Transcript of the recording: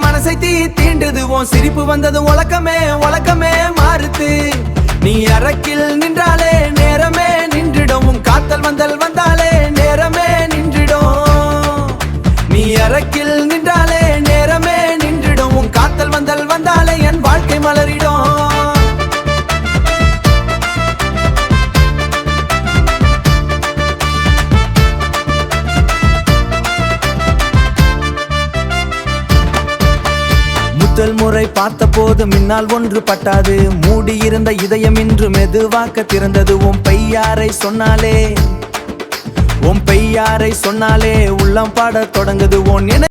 மனசை தீண்டுது உன் சிரிப்பு வந்தது உலகமே மாறுது நீ அரக்கில் நின்றாலே நேரமே நின்றிடும் உன் காத்தல் வந்தாலே நேரமே நின்றிடும் நீ அரக்கில் நின்றாலே நேரமே நின்றிடும் உன் காத்தல் வந்தாலே என் வாழ்க்கை மலரிடும் முதல் முறை பார்த்த போது மின்னால் ஒன்று பட்டாது மூடியிருந்த இதயம் இன்று மெதுவாக்க திறந்தது உன் பெய்யாரை சொன்னாலே உள்ளம் பாட தொடங்குது